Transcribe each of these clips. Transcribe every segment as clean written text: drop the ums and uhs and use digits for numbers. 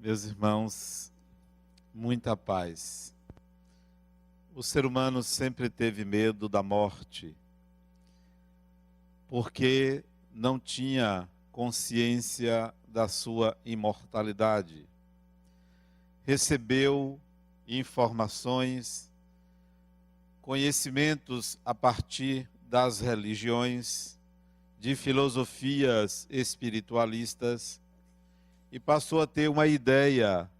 Meus irmãos, muita paz. O ser humano sempre teve medo da morte, porque não tinha consciência da sua imortalidade. Recebeu informações, conhecimentos a partir das religiões, de filosofias espiritualistas, e passou a ter uma ideia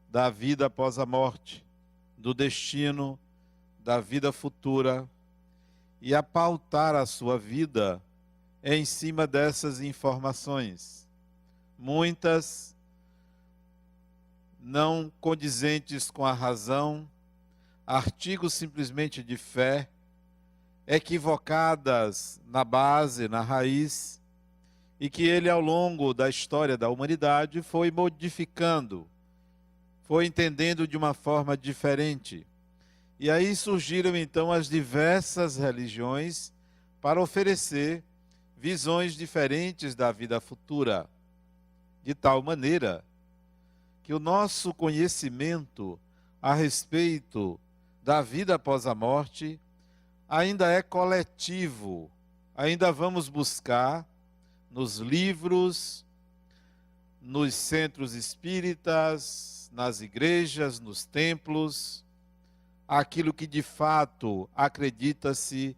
da vida após a morte, do destino, da vida futura, e a pautar a sua vida em cima dessas informações. Muitas não condizentes com a razão, artigos simplesmente de fé, equivocadas na base, na raiz, e que ele, ao longo da história da humanidade, foi modificando, foi entendendo de uma forma diferente. E aí surgiram então as diversas religiões para oferecer visões diferentes da vida futura, de tal maneira que o nosso conhecimento a respeito da vida após a morte ainda é coletivo, ainda vamos buscar nos livros, nos centros espíritas, nas igrejas, nos templos, aquilo que de fato acredita-se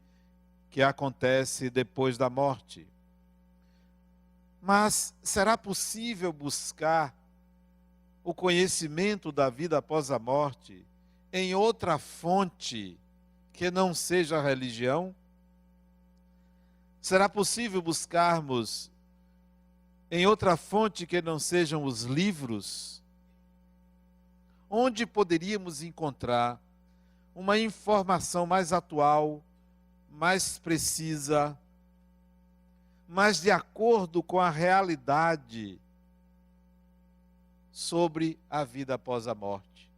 que acontece depois da morte. Mas será possível buscar o conhecimento da vida após a morte em outra fonte que não seja a religião? Será possível buscarmos em outra fonte que não sejam os livros? Onde poderíamos encontrar uma informação mais atual, mais precisa, mais de acordo com a realidade sobre a vida após a morte?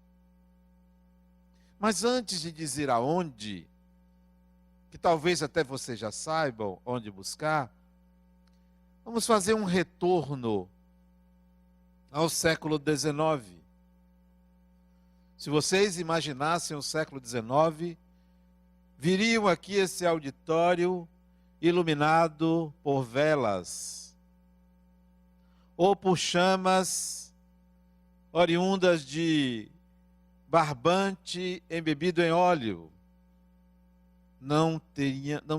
Mas antes de dizer aonde, que talvez até vocês já saibam onde buscar, vamos fazer um retorno ao século XIX. Se vocês imaginassem o século XIX, viriam aqui esse auditório iluminado por velas, ou por chamas oriundas de barbante embebido em óleo. Não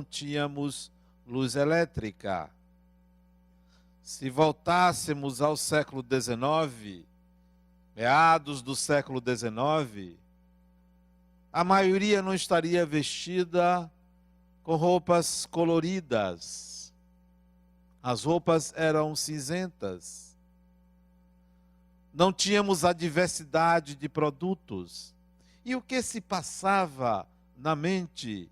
tínhamos luz elétrica. Se voltássemos ao século XIX, meados do século XIX, a maioria não estaria vestida com roupas coloridas. As roupas eram cinzentas. Não tínhamos a diversidade de produtos. E o que se passava na mente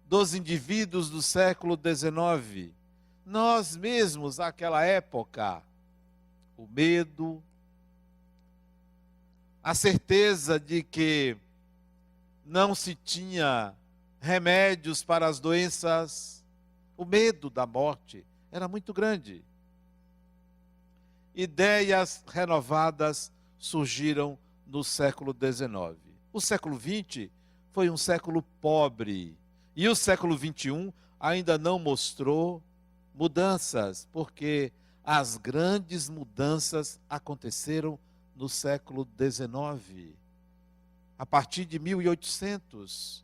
dos indivíduos do século XIX? Nós mesmos, naquela época, o medo, a certeza de que não se tinha remédios para as doenças, o medo da morte era muito grande. Ideias renovadas surgiram no século XIX. O século XX foi um século pobre, e o século XXI ainda não mostrou mudanças, porque as grandes mudanças aconteceram no século XIX. A partir de 1800,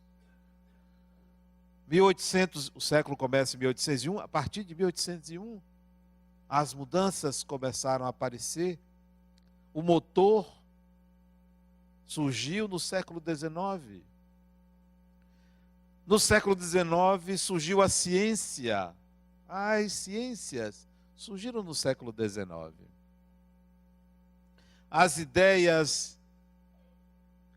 o século começa em 1801, a partir de 1801, as mudanças começaram a aparecer. O motor surgiu no século XIX. No século XIX surgiu a ciência. As ciências surgiram no século XIX. As ideias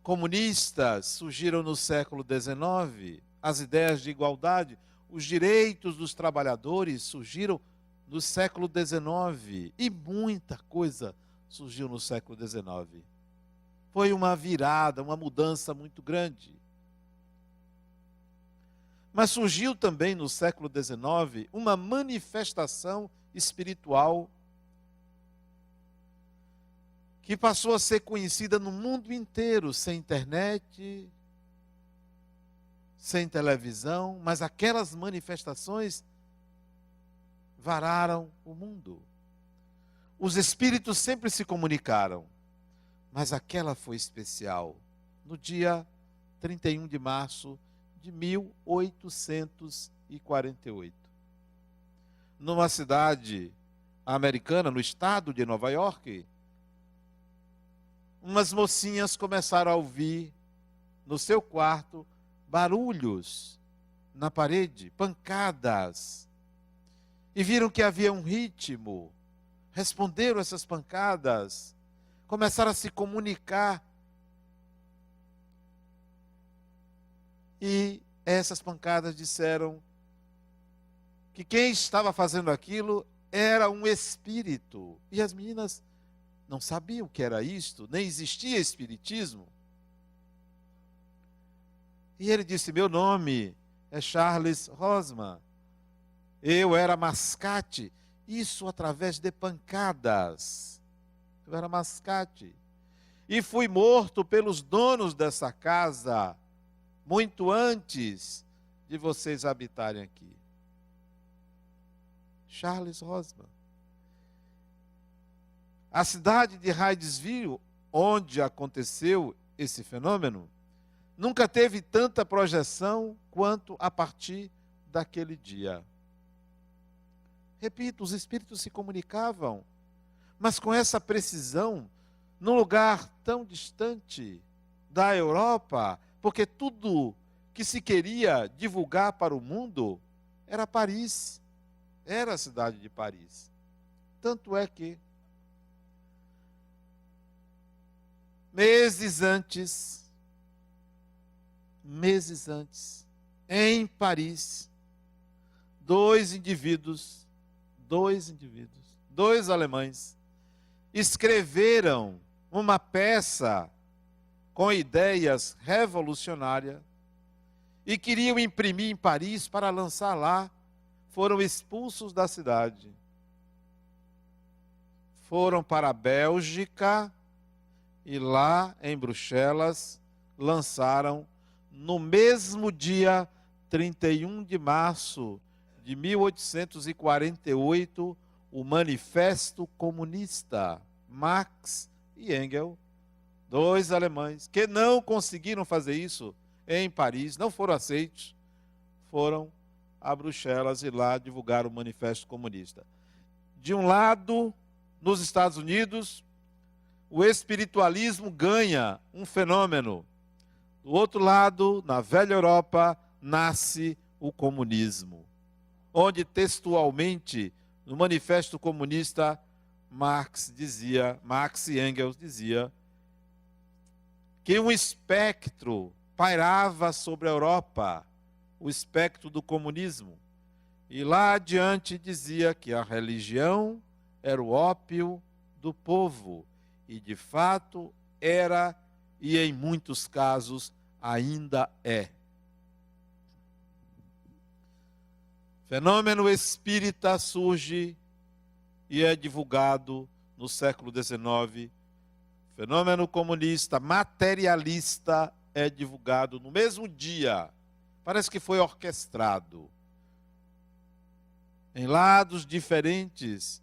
comunistas surgiram no século XIX. As ideias de igualdade, os direitos dos trabalhadores surgiram no século XIX. E muita coisa surgiu no século XIX. Foi uma virada, uma mudança muito grande. Mas surgiu também no século XIX uma manifestação espiritual que passou a ser conhecida no mundo inteiro, sem internet, sem televisão, mas aquelas manifestações vararam o mundo. Os espíritos sempre se comunicaram, mas aquela foi especial. No dia 31 de março de 1848. Numa cidade americana, no estado de Nova York, umas mocinhas começaram a ouvir no seu quarto barulhos na parede, pancadas, e viram que havia um ritmo. Responderam essas pancadas, começaram a se comunicar, e essas pancadas disseram que quem estava fazendo aquilo era um espírito. E as meninas não sabiam o que era isto, nem existia espiritismo. E ele disse: meu nome é Charles Rosman. Eu era mascate. Isso através de pancadas. Eu era mascate. E fui morto pelos donos dessa casa muito antes de vocês habitarem aqui. Charles Rosman. A cidade de Hydesville, onde aconteceu esse fenômeno, nunca teve tanta projeção quanto a partir daquele dia. Repito, os espíritos se comunicavam, mas com essa precisão, num lugar tão distante da Europa, porque tudo que se queria divulgar para o mundo era Paris, era a cidade de Paris. Tanto é que, meses antes, em Paris, dois alemães, escreveram uma peça com ideias revolucionárias e queriam imprimir em Paris para lançar lá. Foram expulsos da cidade. Foram para a Bélgica e lá em Bruxelas lançaram no mesmo dia 31 de março de 1848 o Manifesto Comunista. Marx e Engels, dois alemães que não conseguiram fazer isso em Paris, não foram aceitos, foram a Bruxelas e lá divulgaram o Manifesto Comunista. De um lado, nos Estados Unidos, o espiritualismo ganha um fenômeno. Do outro lado, na velha Europa, nasce o comunismo, onde textualmente, no Manifesto Comunista, Marx e Engels dizia que um espectro pairava sobre a Europa, o espectro do comunismo. E lá adiante dizia que a religião era o ópio do povo. E de fato era, e em muitos casos ainda é. Fenômeno espírita surge e é divulgado no século XIX. Fenômeno comunista, materialista, é divulgado no mesmo dia. Parece que foi orquestrado. Em lados diferentes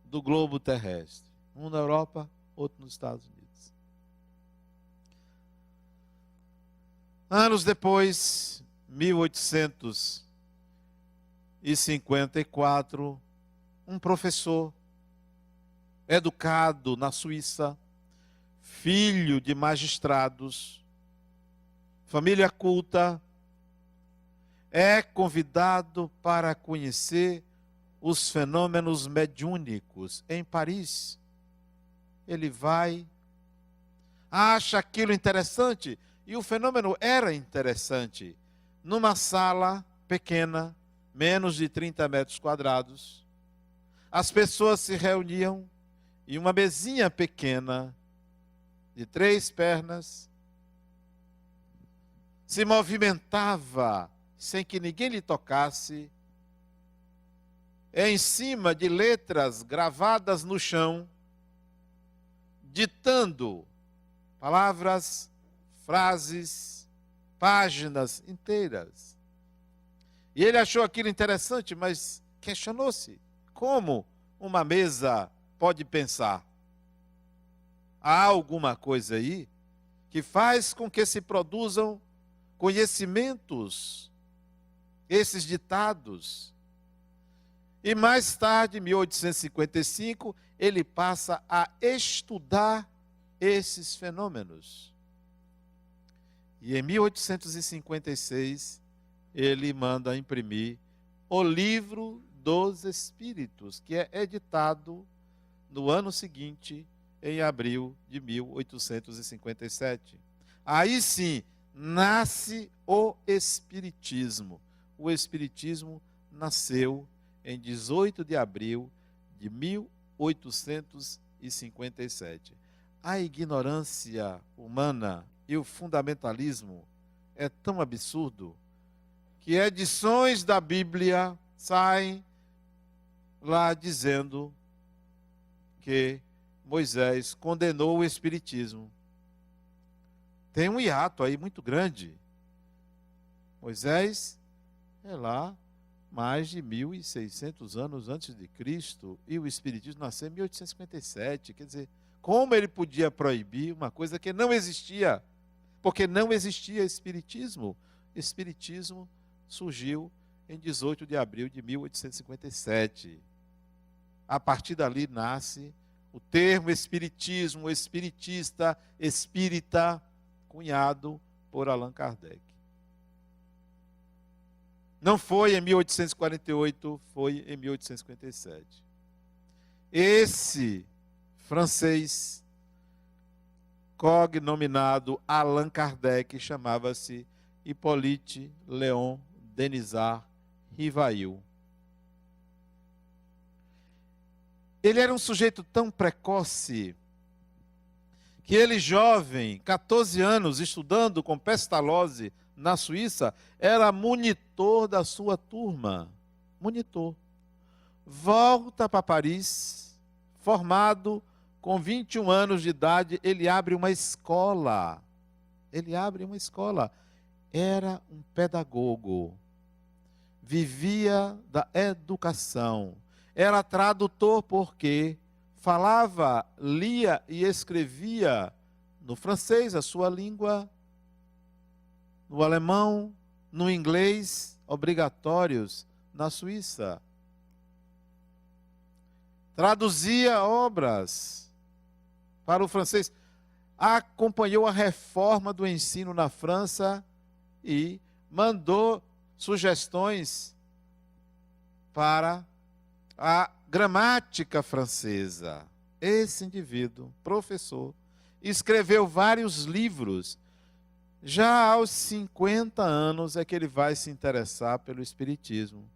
do globo terrestre. Um na Europa, outro nos Estados Unidos. Anos depois, 1854, um professor, educado na Suíça, filho de magistrados, família culta, é convidado para conhecer os fenômenos mediúnicos em Paris. Ele vai, acha aquilo interessante, e o fenômeno era interessante. Numa sala pequena, menos de 30 metros quadrados, as pessoas se reuniam e uma mesinha pequena, de 3 pernas, se movimentava sem que ninguém lhe tocasse, em cima de letras gravadas no chão, ditando palavras, frases, páginas inteiras. E ele achou aquilo interessante, mas questionou-se: como uma mesa pode pensar? Há alguma coisa aí que faz com que se produzam conhecimentos, esses ditados. E mais tarde, em 1855, ele passa a estudar esses fenômenos. E em 1856, ele manda imprimir o Livro dos Espíritos, que é editado no ano seguinte, em abril de 1857. Aí sim, nasce o Espiritismo. O Espiritismo nasceu em 18 de abril de 1857. A ignorância humana e o fundamentalismo é tão absurdo que edições da Bíblia saem lá dizendo que Moisés condenou o Espiritismo. Tem um hiato aí muito grande. Moisés é lá mais de 1.600 anos antes de Cristo e o Espiritismo nasceu em 1857. Quer dizer, como ele podia proibir uma coisa que não existia? Porque não existia Espiritismo. Espiritismo surgiu em 18 de abril de 1857. A partir dali nasce o termo Espiritismo, espiritista, espírita, cunhado por Allan Kardec. Não foi em 1848, foi em 1857. Esse francês, cognominado Allan Kardec, chamava-se Hippolyte Léon Denisard Rivail. Ele era um sujeito tão precoce que ele, jovem, 14 anos, estudando com Pestalozzi na Suíça, era monitor da sua turma. Monitor. Volta para Paris, formado com 21 anos de idade, ele abre uma escola. Ele abre uma escola. Era um pedagogo. Vivia da educação. Era tradutor porque falava, lia e escrevia no francês, a sua língua, no alemão, no inglês, obrigatórios na Suíça. Traduzia obras para o francês. Acompanhou a reforma do ensino na França e mandou sugestões para a gramática francesa. Esse indivíduo, professor, escreveu vários livros. Já aos 50 anos é que ele vai se interessar pelo Espiritismo.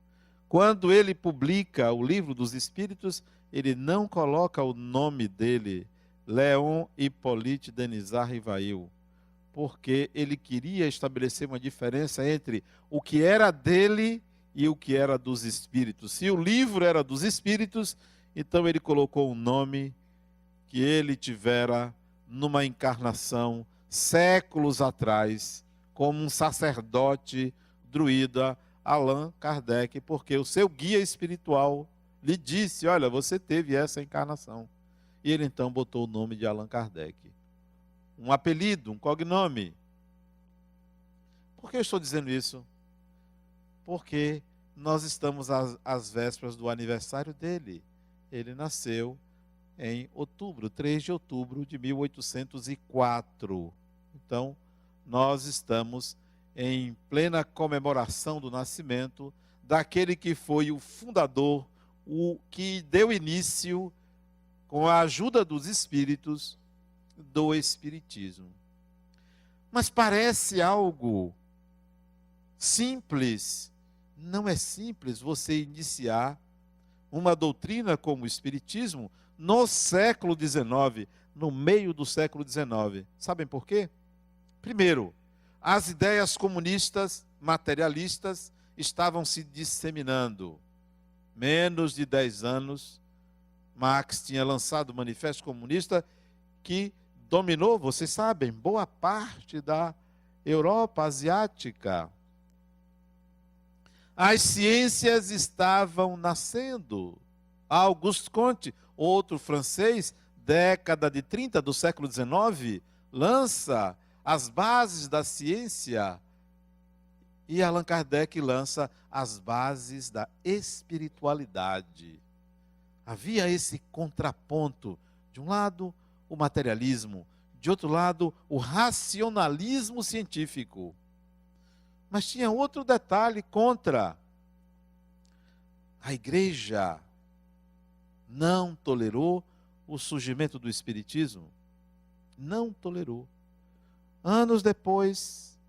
Quando ele publica o Livro dos Espíritos, ele não coloca o nome dele, Léon Hippolyte Denisard Rivail, porque ele queria estabelecer uma diferença entre o que era dele e o que era dos espíritos. Se o livro era dos espíritos, então ele colocou um nome que ele tivera numa encarnação séculos atrás, como um sacerdote druida, Allan Kardec, porque o seu guia espiritual lhe disse: olha, você teve essa encarnação. E ele então botou o nome de Allan Kardec. Um apelido, um cognome. Por que eu estou dizendo isso? Porque nós estamos às vésperas do aniversário dele. Ele nasceu em outubro, 3 de outubro de 1804. Então, nós estamos em plena comemoração do nascimento daquele que foi o fundador, o que deu início, com a ajuda dos espíritos, do Espiritismo. Mas parece algo simples. Não é simples você iniciar uma doutrina como o Espiritismo no século XIX, no meio do século XIX. Sabem por quê? Primeiro, as ideias comunistas, materialistas, estavam se disseminando. Menos de 10 anos, Marx tinha lançado o Manifesto Comunista, que dominou, vocês sabem, boa parte da Europa asiática. As ciências estavam nascendo. Auguste Comte, outro francês, década de 30 do século XIX, lança as bases da ciência. E Allan Kardec lança as bases da espiritualidade. Havia esse contraponto. De um lado, o materialismo. De outro lado, o racionalismo científico. Mas tinha outro detalhe contra. A igreja não tolerou o surgimento do espiritismo. Não tolerou. Anos depois,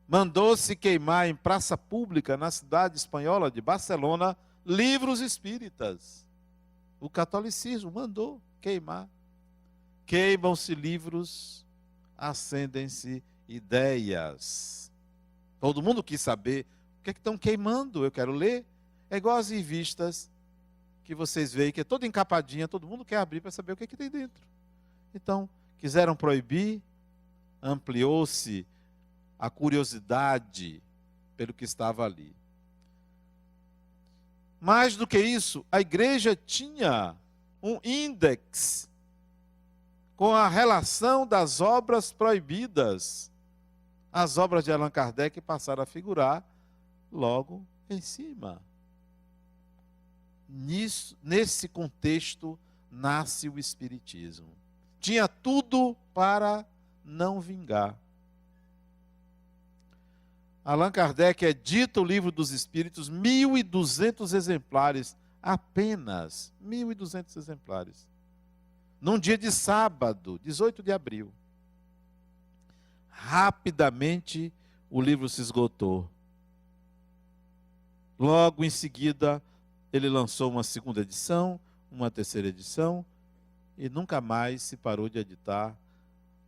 mandou-se queimar em praça pública, na cidade espanhola de Barcelona, livros espíritas. O catolicismo mandou queimar. Queimam-se livros, acendem-se ideias. Todo mundo quis saber o que é que estão queimando, eu quero ler. É igual as revistas que vocês veem, que é toda encapadinha, todo mundo quer abrir para saber o que é que tem dentro. Então, quiseram proibir, ampliou-se a curiosidade pelo que estava ali. Mais do que isso, a igreja tinha um índex com a relação das obras proibidas. As obras de Allan Kardec passaram a figurar logo em cima. Nesse contexto, nasce o Espiritismo. Tinha tudo para não vingar. Allan Kardec edita o Livro dos Espíritos, 1.200 exemplares, apenas 1.200 exemplares. Num dia de sábado, 18 de abril. Rapidamente o livro se esgotou. Logo em seguida, ele lançou uma segunda edição, uma terceira edição, e nunca mais se parou de editar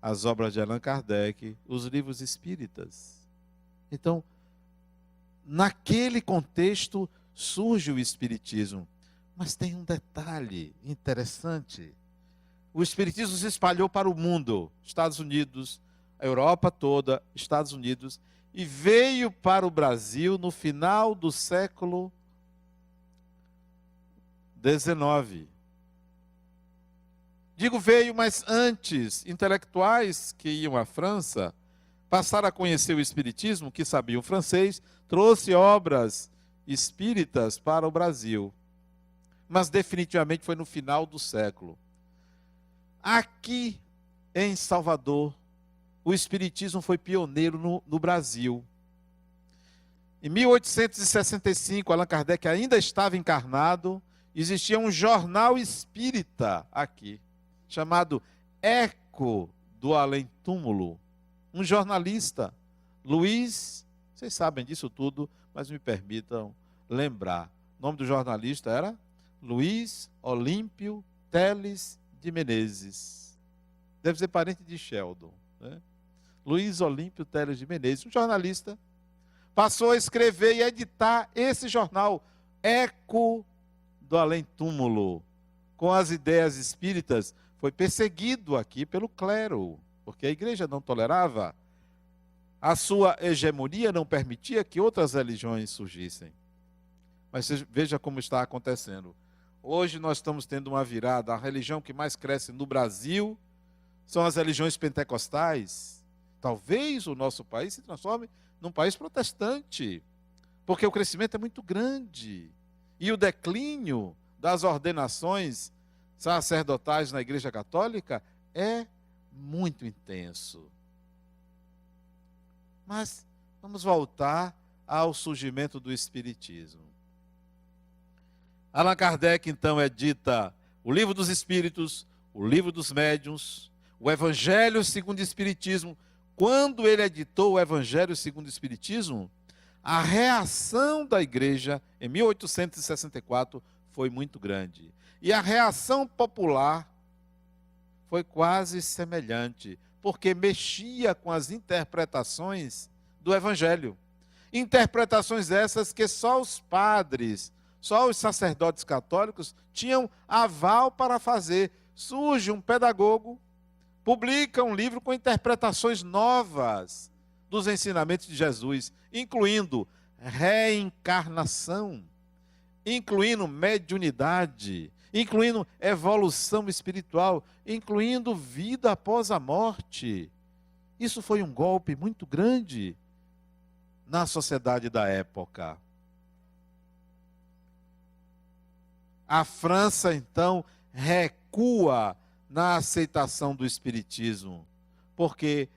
as obras de Allan Kardec, os livros espíritas. Então, naquele contexto surge o Espiritismo. Mas tem um detalhe interessante. O Espiritismo se espalhou para o mundo, Estados Unidos, a Europa toda, Estados Unidos, e veio para o Brasil no final do século XIX. Digo veio, mas antes, intelectuais que iam à França passaram a conhecer o Espiritismo, que sabiam francês, trouxe obras espíritas para o Brasil. Mas definitivamente foi no final do século. Aqui em Salvador, o Espiritismo foi pioneiro no Brasil. Em 1865, Allan Kardec ainda estava encarnado, existia um jornal espírita aqui, chamado Eco do Além-Túmulo. Um jornalista, Luiz, vocês sabem disso tudo, mas me permitam lembrar. O nome do jornalista era Luiz Olímpio Teles de Menezes. Deve ser parente de Sheldon, né? Luiz Olímpio Teles de Menezes, um jornalista, passou a escrever e editar esse jornal, Eco do Além-Túmulo, com as ideias espíritas. Foi perseguido aqui pelo clero, porque a igreja não tolerava, a sua hegemonia não permitia que outras religiões surgissem. Mas veja como está acontecendo. Hoje nós estamos tendo uma virada. A religião que mais cresce no Brasil são as religiões pentecostais. Talvez o nosso país se transforme num país protestante, porque o crescimento é muito grande. E o declínio das ordenações sacerdotais na Igreja Católica é muito intenso. Mas vamos voltar ao surgimento do Espiritismo. Allan Kardec, então, edita o Livro dos Espíritos, o Livro dos Médiuns, o Evangelho segundo o Espiritismo. Quando ele editou o Evangelho segundo o Espiritismo, a reação da igreja, em 1864, foi muito grande. E a reação popular foi quase semelhante, porque mexia com as interpretações do Evangelho. Interpretações essas que só os padres, só os sacerdotes católicos tinham aval para fazer, surge um pedagogo, publica um livro com interpretações novas dos ensinamentos de Jesus, incluindo reencarnação, incluindo mediunidade, incluindo evolução espiritual, incluindo vida após a morte. Isso foi um golpe muito grande na sociedade da época. A França, então, recua na aceitação do espiritismo, porque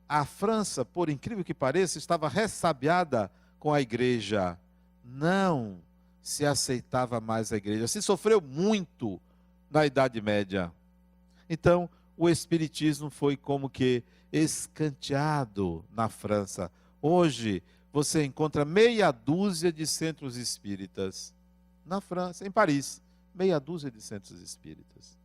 a França, por incrível que pareça, estava ressabiada com a igreja. Não se aceitava mais a igreja. Se sofreu muito na Idade Média. Então, o espiritismo foi como que escanteado na França. Hoje, você encontra meia dúzia de centros espíritas na França, em Paris. Meia dúzia de centros espíritas.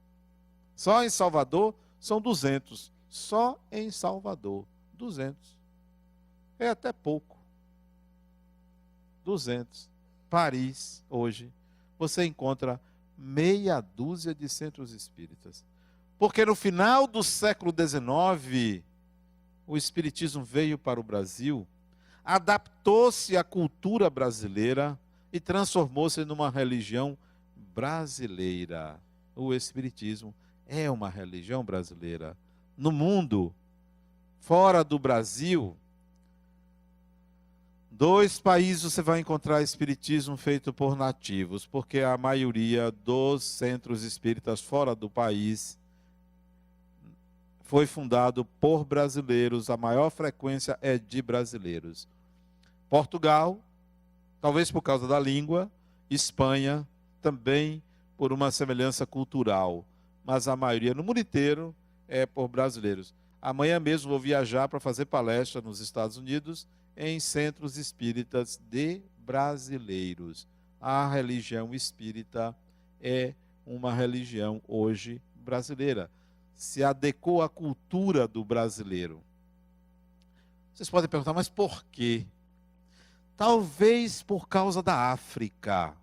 Só em Salvador são 200. Só em Salvador, 200. É até pouco. 200. Paris, hoje, você encontra meia dúzia de centros espíritas. Porque no final do século XIX, o espiritismo veio para o Brasil, adaptou-se à cultura brasileira e transformou-se numa religião brasileira. O espiritismo é uma religião brasileira. No mundo, fora do Brasil, 2 países você vai encontrar espiritismo feito por nativos, porque a maioria dos centros espíritas fora do país foi fundado por brasileiros, a maior frequência é de brasileiros. Portugal, talvez por causa da língua, Espanha, também por uma semelhança cultural, mas a maioria no mundo inteiro é por brasileiros. Amanhã mesmo vou viajar para fazer palestra nos Estados Unidos em centros espíritas de brasileiros. A religião espírita é uma religião hoje brasileira. Se adequou à cultura do brasileiro. Vocês podem perguntar, mas por quê? Talvez por causa da África.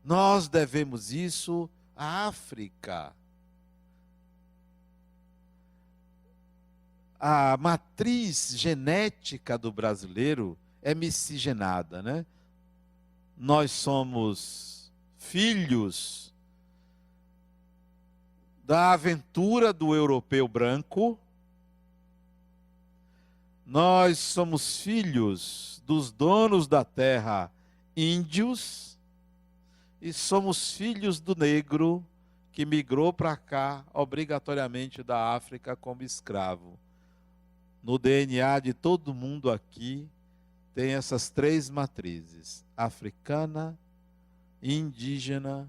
Nós devemos isso à África. A matriz genética do brasileiro é miscigenada, né? Nós somos filhos da aventura do europeu branco. Nós somos filhos dos donos da terra índios. E somos filhos do negro que migrou para cá obrigatoriamente da África como escravo. No DNA de todo mundo aqui tem essas 3 matrizes: africana, indígena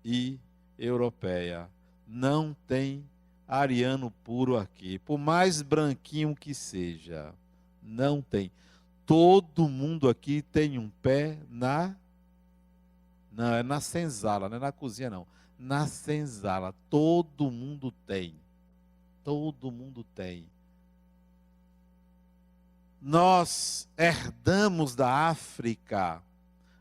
e europeia. Não tem ariano puro aqui, por mais branquinho que seja. Não tem. Todo mundo aqui tem um pé Não, é na senzala, não é na cozinha não. Na senzala, todo mundo tem. Todo mundo tem. Nós herdamos da África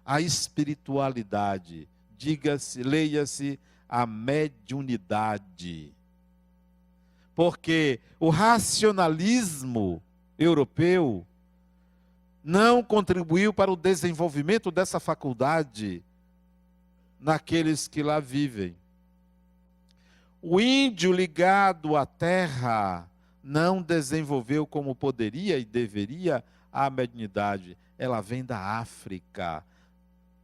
a espiritualidade. Diga-se, leia-se, a mediunidade. Porque o racionalismo europeu não contribuiu para o desenvolvimento dessa faculdade naqueles que lá vivem. O índio ligado à terra não desenvolveu como poderia e deveria a mediunidade. Ela vem da África.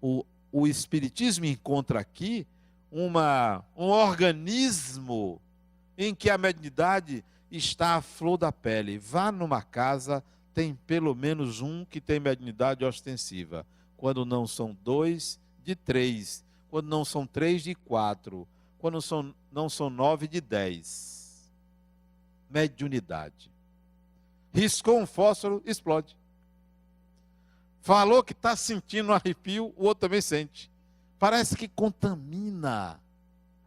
O espiritismo encontra aqui um organismo em que a mediunidade está à flor da pele. Vá numa casa, tem pelo menos um que tem mediunidade ostensiva. Quando não são 2, de 3. Quando não são 3, de 4. Quando não são 9, de 10. Mediunidade. Riscou um fósforo, explode. Falou que está sentindo um arrepio, o outro também sente. Parece que contamina.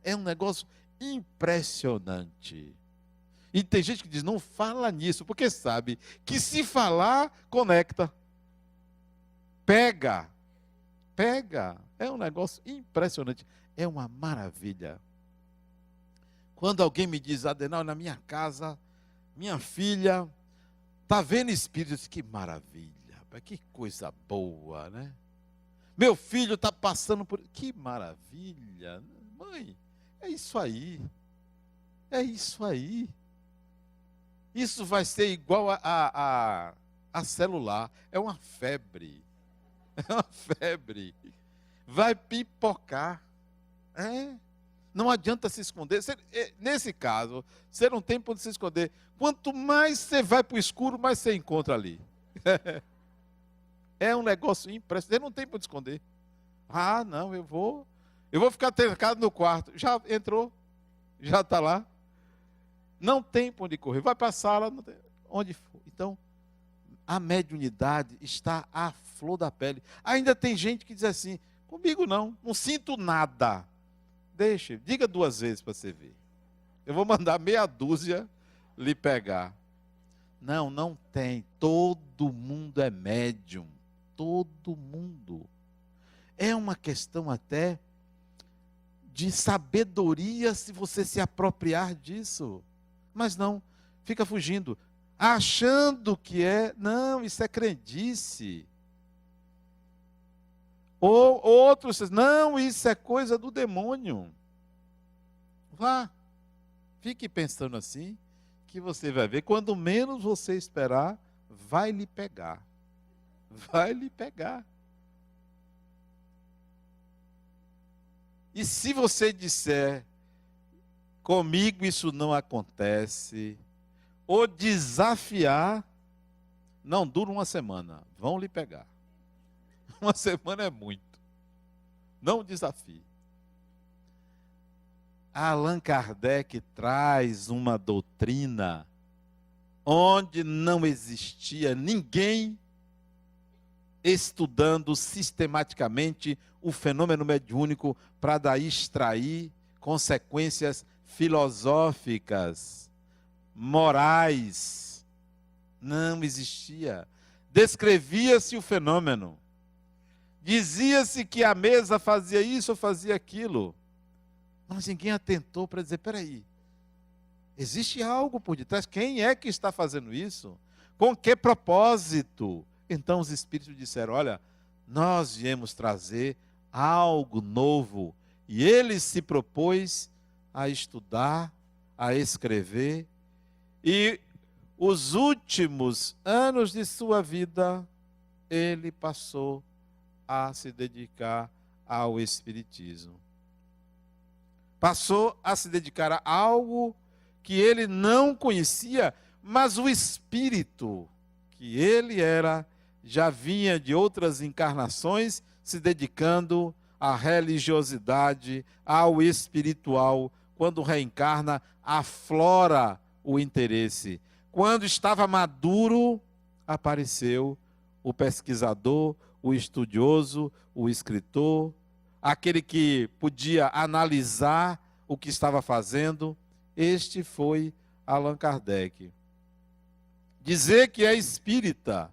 É um negócio impressionante. E tem gente que diz, não fala nisso, porque sabe que se falar, conecta. Pega. É um negócio impressionante. É uma maravilha. Quando alguém me diz, Adenal, na minha casa, minha filha está vendo espíritos, que maravilha, rapaz, que coisa boa, né? Meu filho está passando por... Que maravilha. Mãe, é isso aí. É isso aí. Isso vai ser igual a celular. É uma febre. É uma febre. Vai pipocar. É. Não adianta se esconder. Nesse caso, você não tem por onde se esconder. Quanto mais você vai para o escuro, mais você encontra ali. É um negócio impressionante. Você não tem por onde esconder. Ah, não, eu vou ficar trancado no quarto. Já entrou, já está lá. Não tem por onde correr. Vai para a sala, não tem, onde for. Então, a mediunidade está à flor da pele. Ainda tem gente que diz assim, comigo não sinto nada. Deixa, diga 2 vezes para você ver. Eu vou mandar meia dúzia lhe pegar. Não, não tem. Todo mundo é médium. Todo mundo. É uma questão até de sabedoria se você se apropriar disso. Mas não, fica fugindo. Achando que é. Não, isso é crendice. Ou outros, não, isso é coisa do demônio. Vá, fique pensando assim, que você vai ver, quando menos você esperar, vai lhe pegar. Vai lhe pegar. E se você disser, comigo isso não acontece, ou desafiar, não dura 1 semana, vão lhe pegar. 1 semana é muito. Não desafie. Allan Kardec traz uma doutrina onde não existia ninguém estudando sistematicamente o fenômeno mediúnico para daí extrair consequências filosóficas, morais. Não existia. Descrevia-se o fenômeno. Dizia-se que a mesa fazia isso ou fazia aquilo. Mas ninguém atentou para dizer, peraí, existe algo por detrás? Quem é que está fazendo isso? Com que propósito? Então os espíritos disseram, olha, nós viemos trazer algo novo. E ele se propôs a estudar, a escrever. E os últimos anos de sua vida, ele passou a se dedicar ao espiritismo. Passou a se dedicar a algo que ele não conhecia, mas o espírito que ele era já vinha de outras encarnações se dedicando à religiosidade, ao espiritual. Quando reencarna, aflora o interesse. Quando estava maduro, apareceu o pesquisador, o estudioso, o escritor, aquele que podia analisar o que estava fazendo. Este foi Allan Kardec. Dizer que é espírita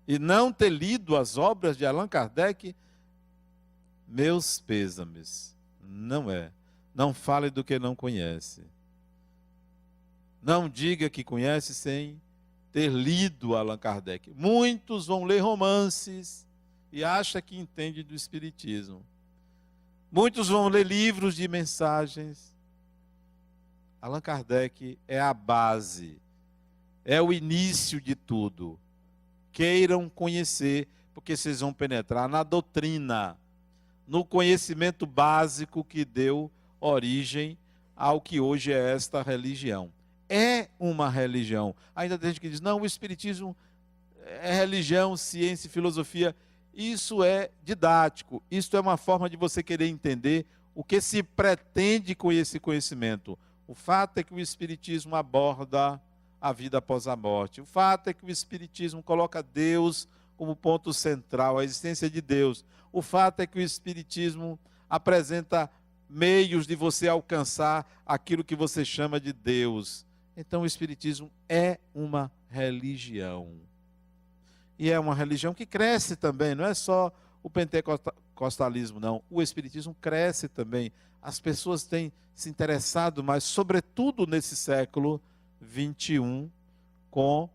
e não ter lido as obras de Allan Kardec, meus pêsames, não é. Não fale do que não conhece. Não diga que conhece sem ter lido Allan Kardec. Muitos vão ler romances e acham que entendem do espiritismo. Muitos vão ler livros de mensagens. Allan Kardec é a base, é o início de tudo. Queiram conhecer, porque vocês vão penetrar na doutrina, no conhecimento básico que deu origem ao que hoje é esta religião. É uma religião. Ainda tem gente que diz, não, o espiritismo é religião, ciência e filosofia. Isso é didático, isso é uma forma de você querer entender o que se pretende com esse conhecimento. O fato é que o espiritismo aborda a vida após a morte. O fato é que o espiritismo coloca Deus como ponto central, a existência de Deus. O fato é que o espiritismo apresenta meios de você alcançar aquilo que você chama de Deus. Então o espiritismo é uma religião. E é uma religião que cresce também, não é só o pentecostalismo, não. O espiritismo cresce também. As pessoas têm se interessado mais, sobretudo nesse século XXI, com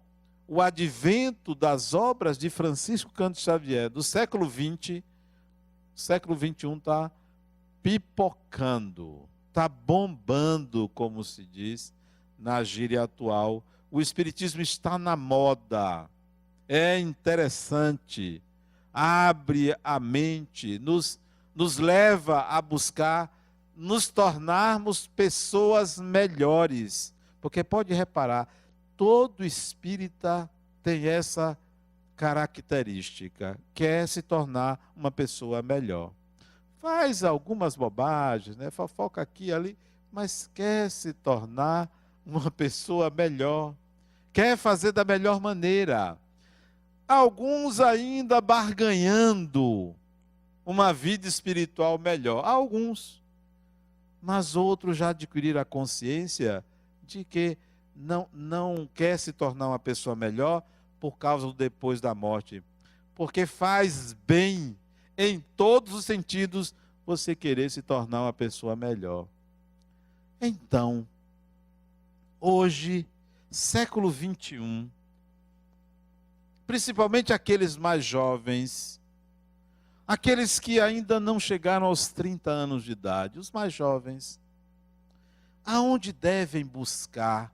o advento das obras de Francisco Cândido Xavier. Do século XX, o século XXI está pipocando, está bombando, como se diz na gíria atual. O espiritismo está na moda. É interessante, abre a mente, nos leva a buscar nos tornarmos pessoas melhores. Porque pode reparar, todo espírita tem essa característica, quer se tornar uma pessoa melhor. Faz algumas bobagens, né? Fofoca aqui e ali, mas quer se tornar uma pessoa melhor, quer fazer da melhor maneira. Alguns ainda barganhando uma vida espiritual melhor. Alguns. Mas outros já adquiriram a consciência de que não quer se tornar uma pessoa melhor por causa do depois da morte. Porque faz bem, em todos os sentidos, você querer se tornar uma pessoa melhor. Então, hoje, século XXI, principalmente aqueles mais jovens, aqueles que ainda não chegaram aos 30 anos de idade, os mais jovens, aonde devem buscar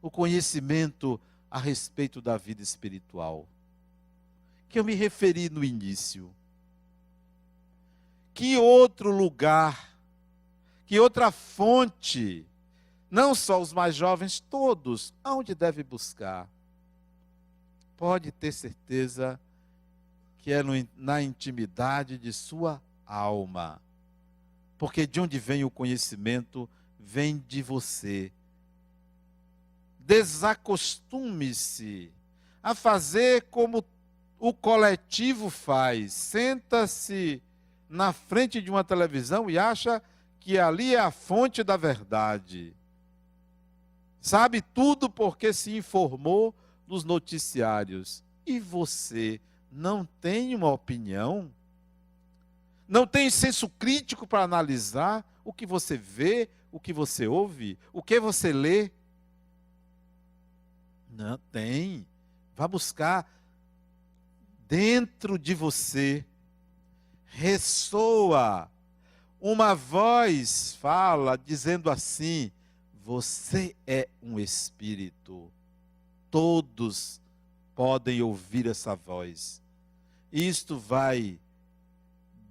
o conhecimento a respeito da vida espiritual? Que eu me referi no início. Que outro lugar, que outra fonte, não só os mais jovens, todos, aonde devem buscar? Pode ter certeza que é na intimidade de sua alma. Porque de onde vem o conhecimento, vem de você. Desacostume-se a fazer como o coletivo faz. Senta-se na frente de uma televisão e acha que ali é a fonte da verdade. Sabe tudo porque se informou nos noticiários. E você não tem uma opinião? Não tem senso crítico para analisar o que você vê, o que você ouve, o que você lê? Não tem. Vá buscar dentro de você. Ressoa. Uma voz fala dizendo assim: você é um espírito. Todos podem ouvir essa voz. Isto vai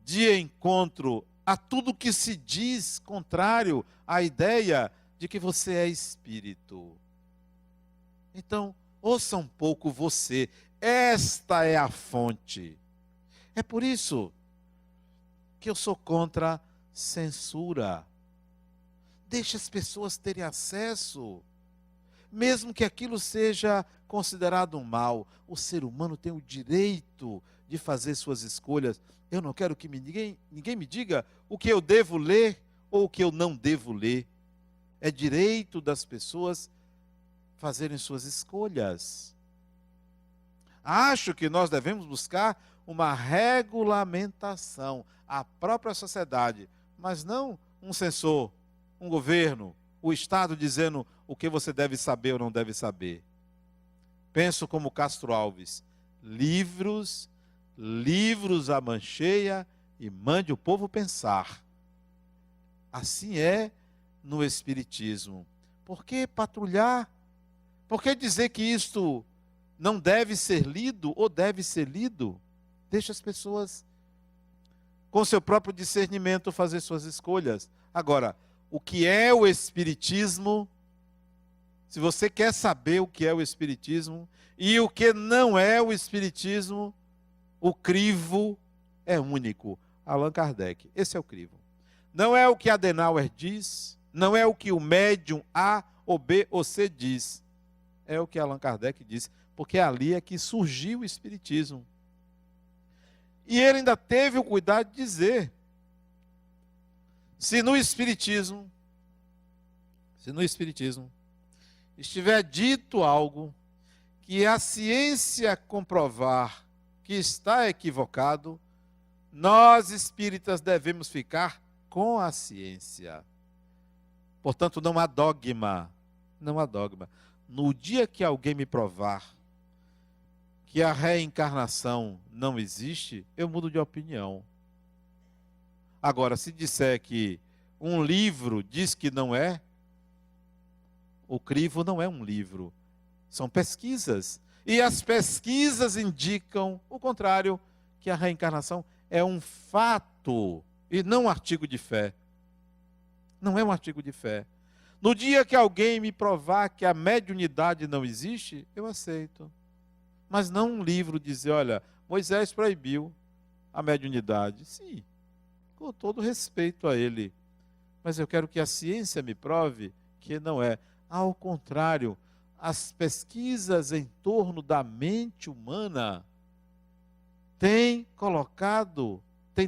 de encontro a tudo que se diz contrário à ideia de que você é espírito. Então, ouça um pouco você. Esta é a fonte. É por isso que eu sou contra censura. Deixe as pessoas terem acesso. Mesmo que aquilo seja considerado um mal, o ser humano tem o direito de fazer suas escolhas. Eu não quero que ninguém me diga o que eu devo ler ou o que eu não devo ler. É direito das pessoas fazerem suas escolhas. Acho que nós devemos buscar uma regulamentação, a própria sociedade, mas não um censor, um governo, o Estado dizendo o que você deve saber ou não deve saber. Penso como Castro Alves: livros à mancheia e mande o povo pensar. Assim é no Espiritismo. Por que patrulhar? Por que dizer que isto não deve ser lido ou deve ser lido? Deixa as pessoas, com seu próprio discernimento, fazer suas escolhas. Agora, o que é o Espiritismo? Se você quer saber o que é o Espiritismo e o que não é o Espiritismo, o crivo é único. Allan Kardec. Esse é o crivo. Não é o que Adenauer diz, não é o que o médium A ou B ou C diz. É o que Allan Kardec diz, porque ali é que surgiu o Espiritismo. E ele ainda teve o cuidado de dizer: se no Espiritismo estiver dito algo que a ciência comprovar que está equivocado, Nós espíritas devemos ficar com a ciência. Portanto, não há dogma. Não há dogma. No dia que alguém me provar que a reencarnação não existe, eu mudo de opinião. Agora, se disser que um livro diz que não é, o crivo não é um livro, são pesquisas. E as pesquisas indicam o contrário, que a reencarnação é um fato e não um artigo de fé. Não é um artigo de fé. No dia que alguém me provar que a mediunidade não existe, eu aceito. Mas não um livro dizer, olha, Moisés proibiu a mediunidade. Sim, com todo respeito a ele. Mas eu quero que a ciência me prove que não é. Ao contrário, as pesquisas em torno da mente humana têm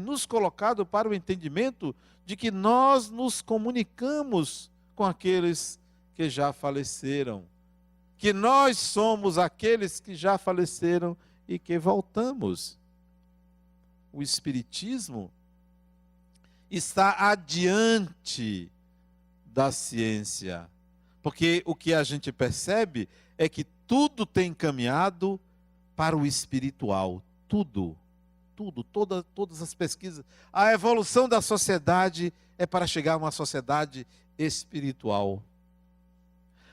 nos colocado para o entendimento de que nós nos comunicamos com aqueles que já faleceram, que nós somos aqueles que já faleceram e que voltamos. O Espiritismo está adiante da ciência, porque o que a gente percebe é que tudo tem caminhado para o espiritual, todas as pesquisas. A evolução da sociedade é para chegar a uma sociedade espiritual.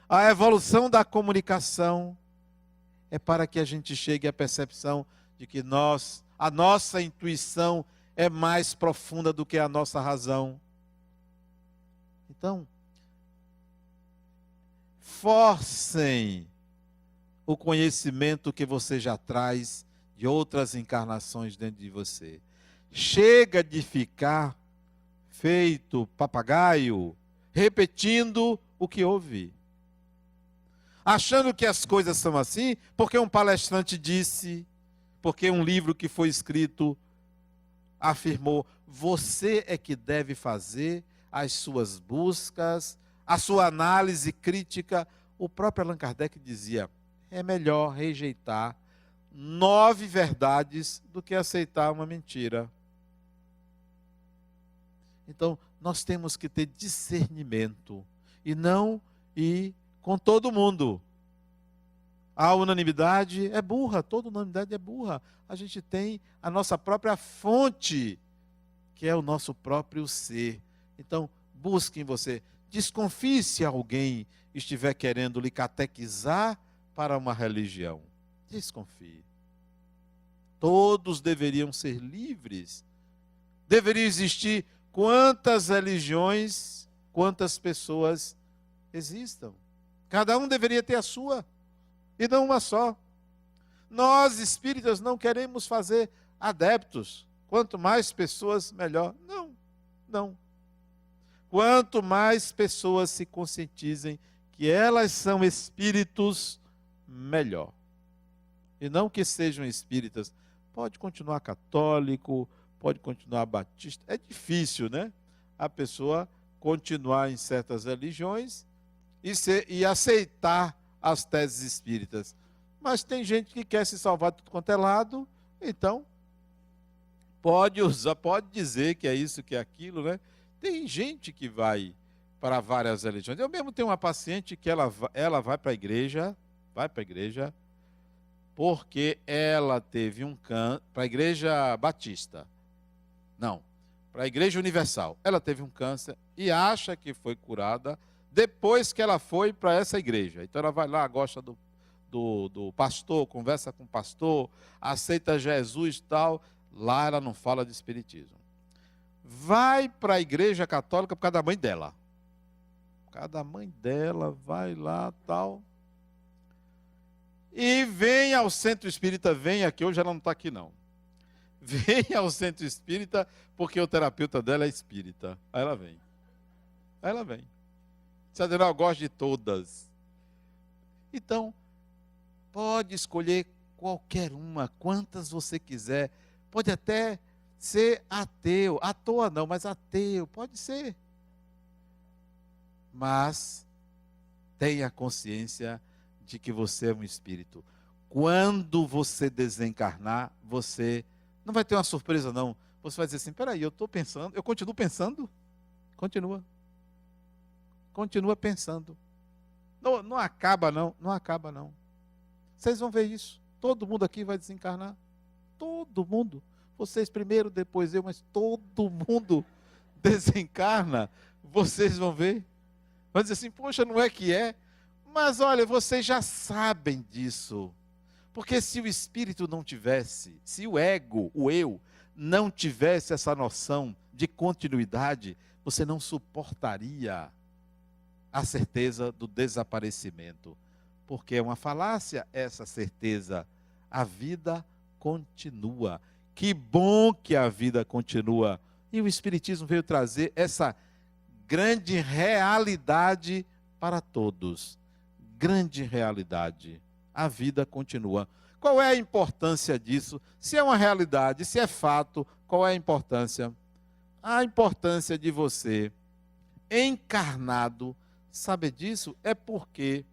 A evolução da comunicação é para que a gente chegue à percepção de que a nossa intuição é mais profunda do que a nossa razão. Então, forcem o conhecimento que você já traz de outras encarnações dentro de você. Chega de ficar feito papagaio, repetindo o que ouve. Achando que as coisas são assim, porque um palestrante disse, porque um livro que foi escrito afirmou. Você é que deve fazer as suas buscas, a sua análise crítica. O próprio Allan Kardec dizia, é melhor rejeitar 9 verdades do que aceitar uma mentira. Então, nós temos que ter discernimento e não ir com todo mundo. A unanimidade é burra, toda unanimidade é burra. A gente tem a nossa própria fonte, que é o nosso próprio ser. Então, busque em você. Desconfie se alguém estiver querendo lhe catequizar para uma religião. Desconfie. Todos deveriam ser livres. Deveria existir quantas religiões, quantas pessoas existam. Cada um deveria ter a sua, e não uma só. Nós, espíritas, não queremos fazer adeptos. Quanto mais pessoas, melhor. Não. Quanto mais pessoas se conscientizem que elas são espíritos, melhor. E não que sejam espíritas. Pode continuar católico, pode continuar batista. É difícil, né? A pessoa continuar em certas religiões e aceitar as teses espíritas. Mas tem gente que quer se salvar de tudo quanto é lado, então pode dizer que é isso, que é aquilo, né? Tem gente que vai para várias religiões. Eu mesmo tenho uma paciente que ela vai para a igreja, porque ela teve um câncer, para a igreja batista. Não, para a igreja universal. Ela teve um câncer e acha que foi curada depois que ela foi para essa igreja. Então ela vai lá, gosta do pastor, conversa com o pastor, aceita Jesus e tal. Lá ela não fala de espiritismo. Vai para a igreja católica por causa da mãe dela. Por causa da mãe dela, vai lá tal. E vem ao centro espírita, aqui, hoje ela não está aqui não. Vem ao centro espírita porque o terapeuta dela é espírita. Aí ela vem. Eu gosto de todas. Então, pode escolher qualquer uma, quantas você quiser. Pode até ser ateu. À toa não, mas ateu. Pode ser. Mas tenha consciência de que você é um espírito. Quando você desencarnar, você não vai ter uma surpresa não. Você vai dizer assim, peraí, eu estou pensando, eu continuo pensando? Continua. Continua pensando. Não, não acaba não, não acaba não. Vocês vão ver isso. Todo mundo aqui vai desencarnar. Todo mundo. Vocês primeiro, depois eu, mas todo mundo desencarna. Vocês vão ver. Vão dizer assim, poxa, não é que é? Mas olha, vocês já sabem disso. Porque se o espírito não tivesse, se o ego, o eu, não tivesse essa noção de continuidade, você não suportaria a certeza do desaparecimento. Porque é uma falácia essa certeza. A vida continua. Que bom que a vida continua. E o Espiritismo veio trazer essa grande realidade para todos. Grande realidade. A vida continua. Qual é a importância disso? Se é uma realidade, se é fato, qual é a importância? A importância de você, encarnado, saber disso é porque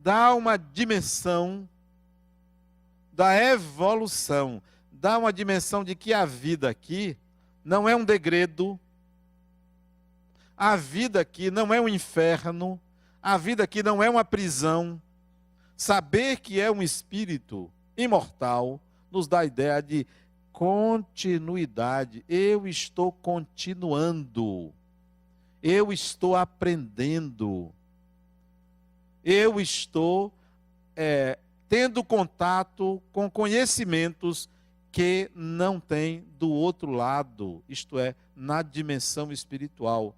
dá uma dimensão da evolução, dá uma dimensão de que a vida aqui não é um degredo, a vida aqui não é um inferno, a vida aqui não é uma prisão. Saber que é um espírito imortal nos dá a ideia de continuidade. Eu estou continuando. Eu estou aprendendo. Eu estou tendo contato com conhecimentos que não tem do outro lado, isto é, na dimensão espiritual.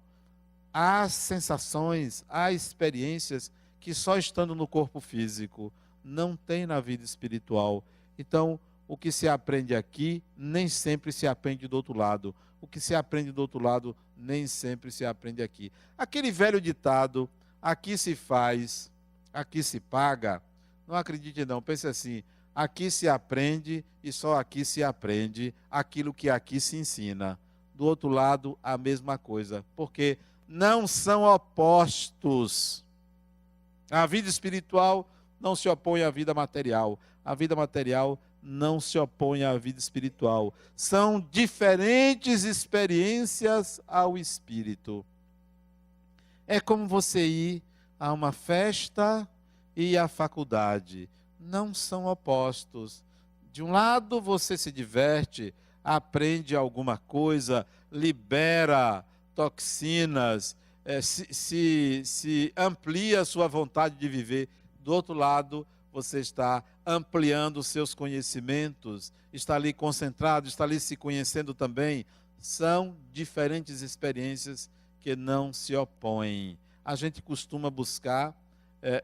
Há sensações, há experiências que só estando no corpo físico não tem na vida espiritual. Então, o que se aprende aqui nem sempre se aprende do outro lado. O que se aprende do outro lado nem sempre se aprende aqui. Aquele velho ditado, aqui se faz, aqui se paga, não acredite não, pense assim, aqui se aprende e só aqui se aprende aquilo que aqui se ensina. Do outro lado, a mesma coisa, porque não são opostos. A vida espiritual não se opõe à vida material. A vida material não se opõe à vida espiritual. São diferentes experiências ao espírito. É como você ir a uma festa e à faculdade. Não são opostos. De um lado você se diverte, aprende alguma coisa, libera toxinas, se amplia a sua vontade de viver. Do outro lado, você está ampliando os seus conhecimentos, está ali concentrado, está ali se conhecendo também. São diferentes experiências que não se opõem. A gente costuma buscar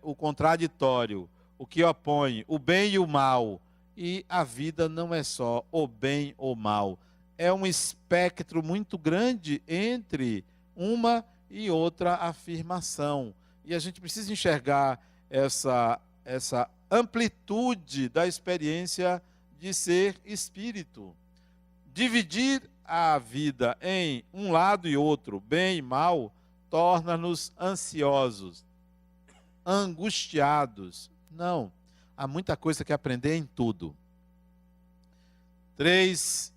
o contraditório, o que opõe o bem e o mal. E a vida não é só o bem ou o mal. É um espectro muito grande entre uma e outra afirmação. E a gente precisa enxergar essa amplitude da experiência de ser espírito. Dividir a vida em um lado e outro, bem e mal, torna-nos ansiosos, angustiados. Não, há muita coisa que aprender em tudo. 3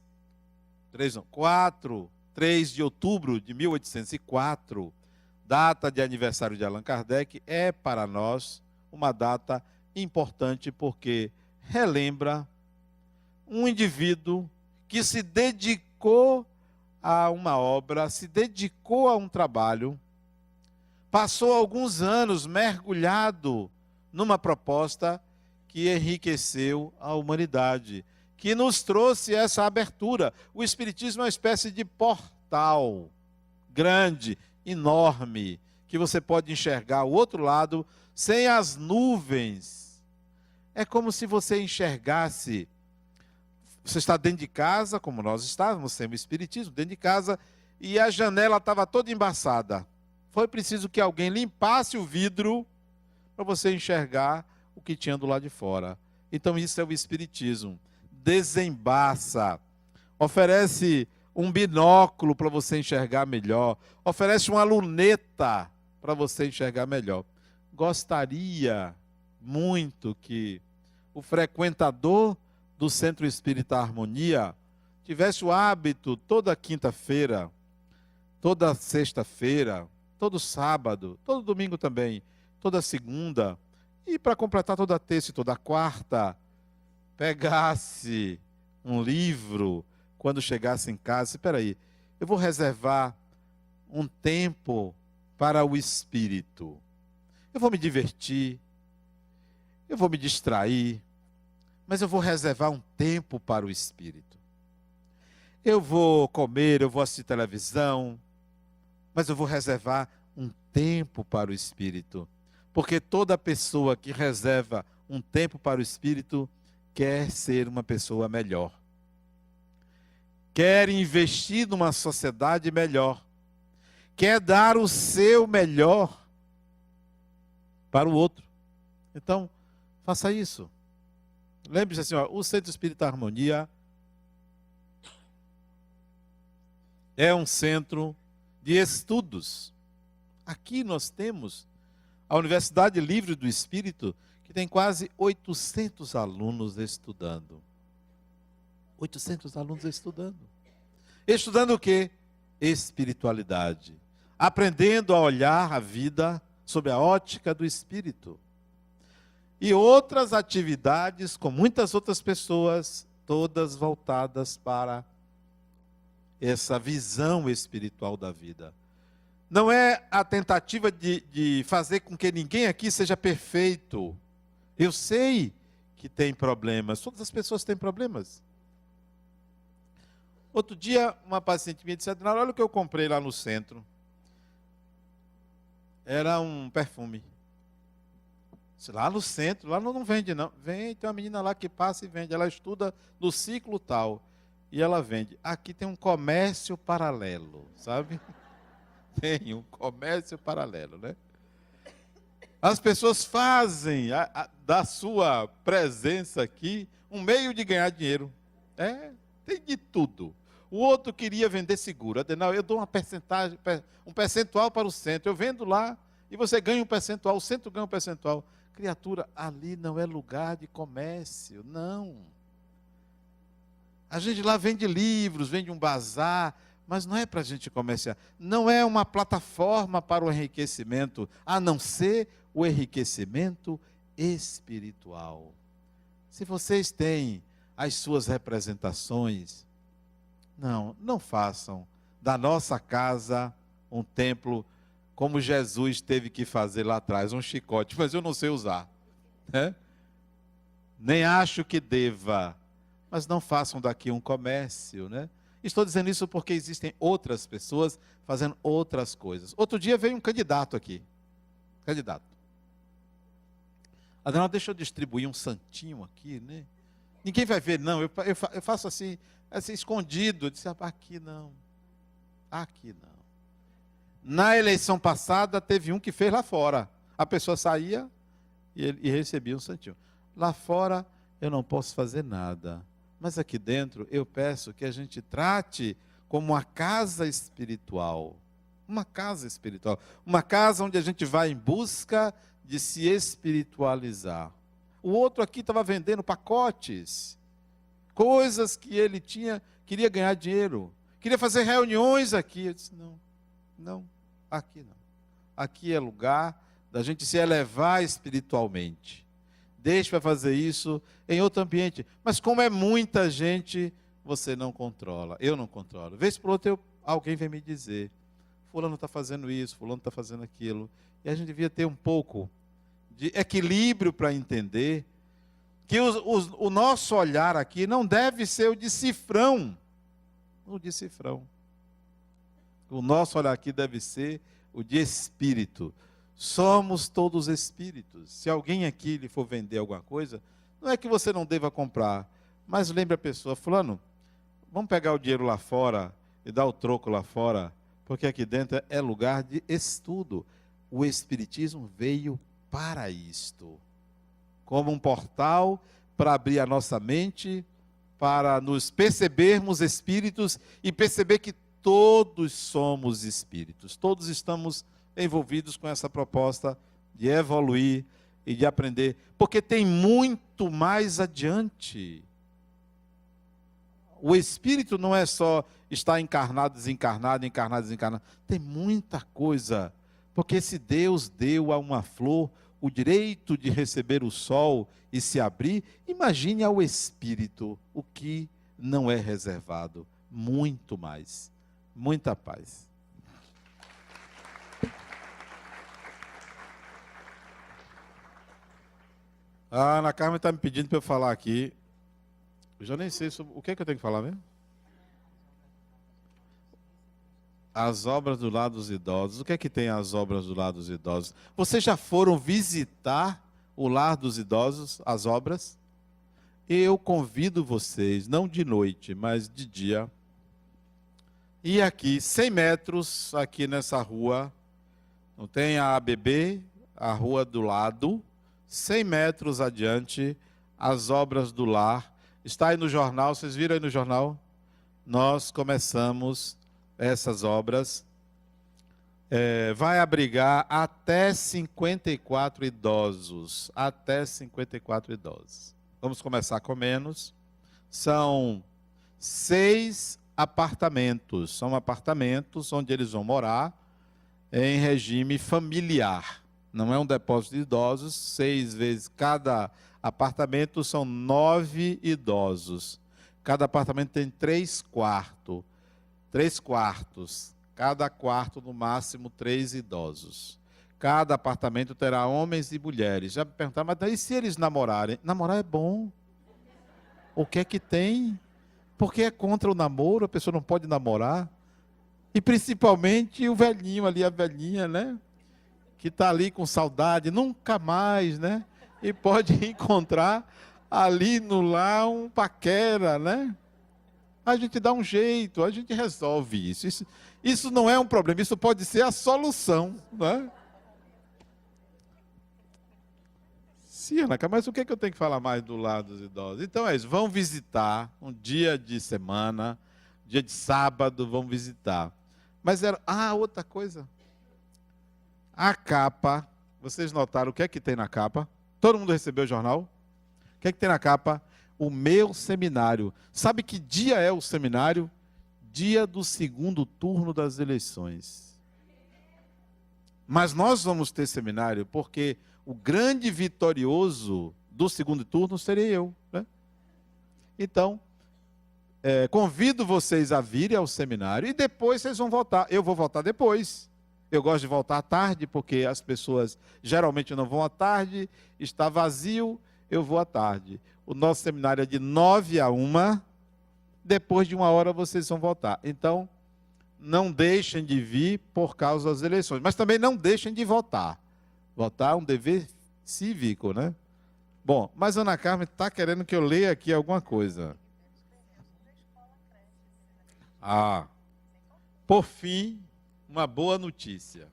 de outubro de 1804, data de aniversário de Allan Kardec, é para nós uma data importante porque relembra um indivíduo que se dedicou a uma obra, se dedicou a um trabalho, passou alguns anos mergulhado numa proposta que enriqueceu a humanidade, que nos trouxe essa abertura. O Espiritismo é uma espécie de portal grande, enorme, que você pode enxergar o outro lado sem as nuvens. É como se você enxergasse, você está dentro de casa, como nós estávamos, sem o Espiritismo, dentro de casa, e a janela estava toda embaçada. Foi preciso que alguém limpasse o vidro para você enxergar o que tinha do lado de fora. Então isso é o Espiritismo. Desembaça, oferece um binóculo para você enxergar melhor, oferece uma luneta para você enxergar melhor. Gostaria muito que o frequentador do Centro Espírita Harmonia tivesse o hábito toda quinta-feira, toda sexta-feira, todo sábado, todo domingo também, toda segunda, e para completar toda terça e toda quarta, pegasse um livro, quando chegasse em casa, espera aí, eu vou reservar um tempo para o Espírito. Eu vou me divertir, eu vou me distrair, mas eu vou reservar um tempo para o Espírito. Eu vou comer, eu vou assistir televisão, mas eu vou reservar um tempo para o Espírito. Porque toda pessoa que reserva um tempo para o Espírito quer ser uma pessoa melhor. Quer investir numa sociedade melhor. Quer dar o seu melhor para o outro. Então, faça isso. Lembre-se assim, ó, o Centro Espírita Harmonia é um centro de estudos. Aqui nós temos a Universidade Livre do Espírito, que tem quase 800 alunos estudando. 800 alunos estudando. Estudando o quê? Espiritualidade. Aprendendo a olhar a vida sob a ótica do Espírito. E outras atividades com muitas outras pessoas, todas voltadas para essa visão espiritual da vida. Não é a tentativa de fazer com que ninguém aqui seja perfeito. Eu sei que tem problemas, todas as pessoas têm problemas. Outro dia, uma paciente minha disse, Adinaldo, olha o que eu comprei lá no centro. Era um perfume. Lá no centro, lá não vende não. Vem, tem uma menina lá que passa e vende. Ela estuda no ciclo tal. E ela vende. Aqui tem um comércio paralelo, sabe? Tem um comércio paralelo, né? As pessoas fazem da sua presença aqui um meio de ganhar dinheiro. Tem de tudo. O outro queria vender seguro. Adenal, eu dou uma percentagem, um percentual para o centro. Eu vendo lá e você ganha um percentual, o centro ganha um percentual. Criatura, ali não é lugar de comércio, não. A gente lá vende livros, vende um bazar, mas não é para a gente comerciar. Não é uma plataforma para o enriquecimento, a não ser o enriquecimento espiritual. Se vocês têm as suas representações, não façam da nossa casa um templo como Jesus teve que fazer lá atrás, um chicote, mas eu não sei usar. Né? Nem acho que deva, mas não façam daqui um comércio. Né? Estou dizendo isso porque existem outras pessoas fazendo outras coisas. Outro dia veio um candidato aqui. Candidato. Adriano, deixa eu distribuir um santinho aqui, né? Ninguém vai ver, não. Eu faço assim escondido. Eu disse, aqui não. Aqui não. Na eleição passada, teve um que fez lá fora. A pessoa saía e recebia um santinho. Lá fora, eu não posso fazer nada. Mas aqui dentro, eu peço que a gente trate como uma casa espiritual. Uma casa espiritual. Uma casa onde a gente vai em busca de se espiritualizar. O outro aqui estava vendendo pacotes. Coisas que ele queria ganhar dinheiro. Queria fazer reuniões aqui. Eu disse, não, aqui não. Aqui é lugar da gente se elevar espiritualmente. Deixe para fazer isso em outro ambiente. Mas como é muita gente, você não controla. Eu não controlo. Vez por outra, alguém vem me dizer, fulano está fazendo isso, fulano está fazendo aquilo. E a gente devia ter um pouco de equilíbrio para entender que o nosso olhar aqui não deve ser o de cifrão. O de cifrão. O nosso olhar aqui deve ser o de espírito. Somos todos espíritos. Se alguém aqui lhe for vender alguma coisa, não é que você não deva comprar, mas lembre a pessoa, fulano, vamos pegar o dinheiro lá fora e dar o troco lá fora, porque aqui dentro é lugar de estudo. O Espiritismo veio para isto, como um portal para abrir a nossa mente, para nos percebermos espíritos e perceber que todos somos espíritos, todos estamos envolvidos com essa proposta de evoluir e de aprender, porque tem muito mais adiante. O espírito não é só estar encarnado, desencarnado, encarnado, desencarnado. Tem muita coisa. Porque se Deus deu a uma flor o direito de receber o sol e se abrir, imagine ao espírito o que não é reservado. Muito mais. Muita paz. A Ana Carmen está me pedindo para eu falar aqui. Eu já nem sei sobre o que é que eu tenho que falar mesmo. As obras do lado dos idosos. O que é que tem as obras do lado dos idosos? Vocês já foram visitar o lar dos idosos, as obras? Eu convido vocês, não de noite, mas de dia, e aqui, 100 metros, aqui nessa rua, não tem a ABB, a rua do lado, 100 metros adiante, as obras do lar. Está aí no jornal, vocês viram aí no jornal? Nós começamos essas obras. Vai abrigar até 54 idosos. Até 54 idosos. Vamos começar com menos. São 6 apartamentos. São apartamentos onde eles vão morar em regime familiar. Não é um depósito de idosos. 6 vezes cada apartamento são 9 idosos. Cada apartamento tem 3 quartos. 3 quartos. Cada quarto, no máximo, 3 idosos. Cada apartamento terá homens e mulheres. Já me perguntaram, mas daí se eles namorarem? Namorar é bom. O que é que tem? Porque é contra o namoro, a pessoa não pode namorar. E principalmente o velhinho ali, a velhinha, né? Que está ali com saudade, nunca mais, né? E pode encontrar ali no lar um paquera, né? A gente dá um jeito, a gente resolve isso. Isso não é um problema, isso pode ser a solução, né? Sim, Ana, mas o que é que eu tenho que falar mais do lado dos idosos? Então é isso, vão visitar um dia de semana, dia de sábado, vão visitar. Mas era, outra coisa. A capa, vocês notaram o que é que tem na capa? Todo mundo recebeu o jornal? O que é que tem na capa? O meu seminário. Sabe que dia é o seminário? Dia do segundo turno das eleições. Mas nós vamos ter seminário porque o grande vitorioso do segundo turno seria eu, né? Então, convido vocês a virem ao seminário e depois vocês vão votar. Eu vou votar depois. Eu gosto de voltar à tarde porque as pessoas geralmente não vão à tarde, está vazio, eu vou à tarde. O nosso seminário é de 9 a 1, depois de 1 hora vocês vão votar. Então, não deixem de vir por causa das eleições, mas também não deixem de votar. Votar é um dever cívico, né? Bom, mas Ana Carmen está querendo que eu leia aqui alguma coisa. Por fim, uma boa notícia.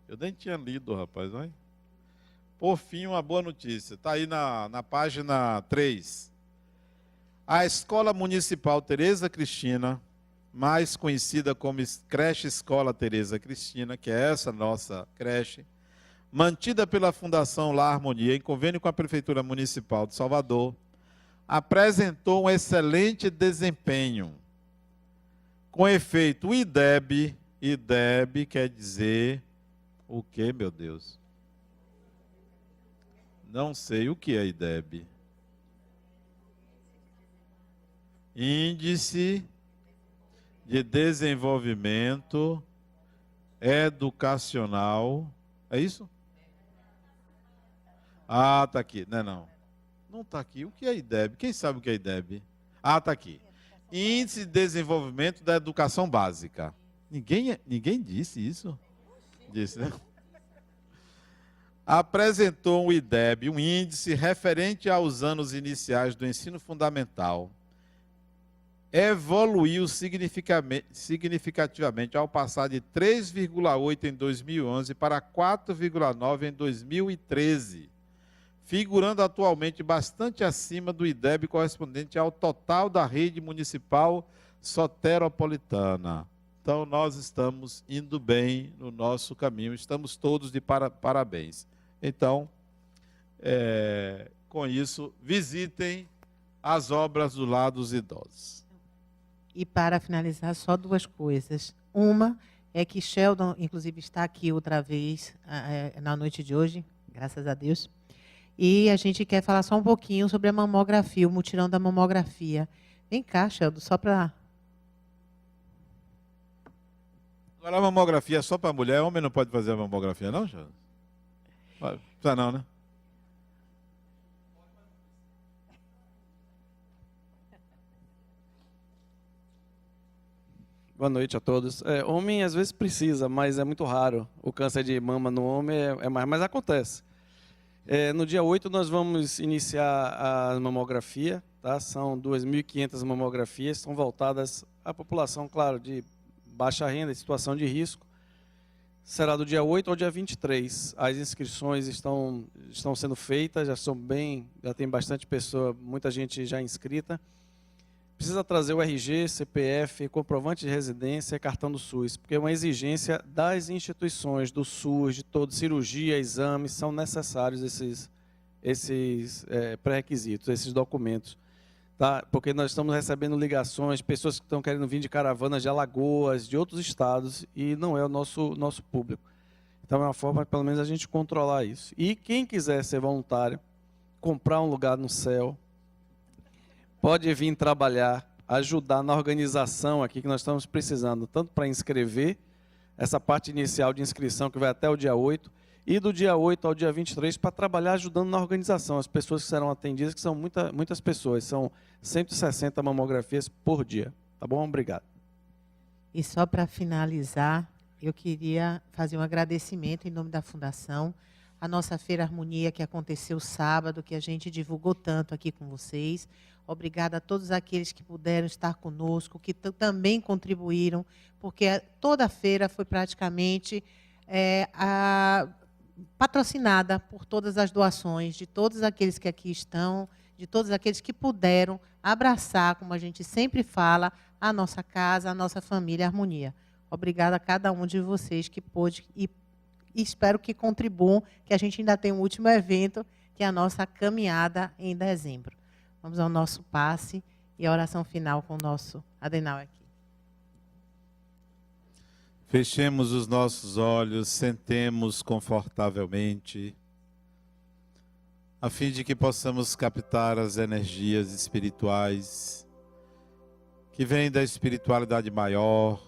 Eu nem tinha lido, rapaz, não é? Por fim, uma boa notícia. Está aí na página 3. A Escola Municipal Tereza Cristina, mais conhecida como Creche Escola Tereza Cristina, que é essa nossa creche, mantida pela Fundação La Harmonia, em convênio com a Prefeitura Municipal de Salvador, apresentou um excelente desempenho. Com efeito, o IDEB quer dizer o quê, meu Deus? Não sei o que é IDEB. Índice de Desenvolvimento Educacional. É isso? Está aqui. Não está aqui. O que é IDEB? Quem sabe o que é IDEB? Está aqui. Índice de Desenvolvimento da Educação Básica. Ninguém disse isso? Disse, né? Apresentou o IDEB, um índice referente aos anos iniciais do ensino fundamental. Evoluiu significativamente ao passar de 3,8 em 2011 para 4,9 em 2013, figurando atualmente bastante acima do IDEB correspondente ao total da rede municipal soteropolitana. Então, nós estamos indo bem no nosso caminho, estamos todos de parabéns. Então, com isso, visitem as obras do lar dos idosos. E para finalizar, só duas coisas. Uma é que Sheldon, inclusive, está aqui outra vez na noite de hoje, graças a Deus. E a gente quer falar só um pouquinho sobre a mamografia, o mutirão da mamografia. Vem cá, Sheldon, só para... Agora a mamografia é só para mulher, homem não pode fazer a mamografia, não, Jô? Precisa não, né? Boa noite a todos. Homem às vezes precisa, mas é muito raro. O câncer de mama no homem é mais, mas acontece. No dia 8 nós vamos iniciar a mamografia, tá? São 2.500 mamografias, são voltadas à população, claro, de baixa renda, situação de risco. Será do dia 8 ao dia 23. As inscrições estão sendo feitas, já tem bastante pessoa, muita gente já inscrita. Precisa trazer o RG, CPF, comprovante de residência, cartão do SUS, porque é uma exigência das instituições, do SUS, de todo, cirurgia, exames, são necessários esses pré-requisitos, esses documentos. Tá? Porque nós estamos recebendo ligações, pessoas que estão querendo vir de caravanas de Alagoas, de outros estados, e não é o nosso público. Então é uma forma, pelo menos, a gente controlar isso. E quem quiser ser voluntário, comprar um lugar no céu, pode vir trabalhar, ajudar na organização aqui que nós estamos precisando, tanto para inscrever, essa parte inicial de inscrição que vai até o dia 8, e do dia 8 ao dia 23 para trabalhar ajudando na organização, as pessoas que serão atendidas, que são muitas pessoas, são 160 mamografias por dia. Tá bom? Obrigado. E só para finalizar, eu queria fazer um agradecimento em nome da Fundação, a nossa Feira Harmonia que aconteceu sábado, que a gente divulgou tanto aqui com vocês. Obrigada a todos aqueles que puderam estar conosco, que também contribuíram, porque toda a feira foi praticamente patrocinada por todas as doações, de todos aqueles que aqui estão, de todos aqueles que puderam abraçar, como a gente sempre fala, a nossa casa, a nossa família Harmonia. Obrigada a cada um de vocês que pôde e espero que contribuam, que a gente ainda tem um último evento, que é a nossa caminhada em dezembro. Vamos ao nosso passe e a oração final com o nosso Adenauer aqui. Fechemos os nossos olhos, sentemos confortavelmente, a fim de que possamos captar as energias espirituais que vêm da espiritualidade maior,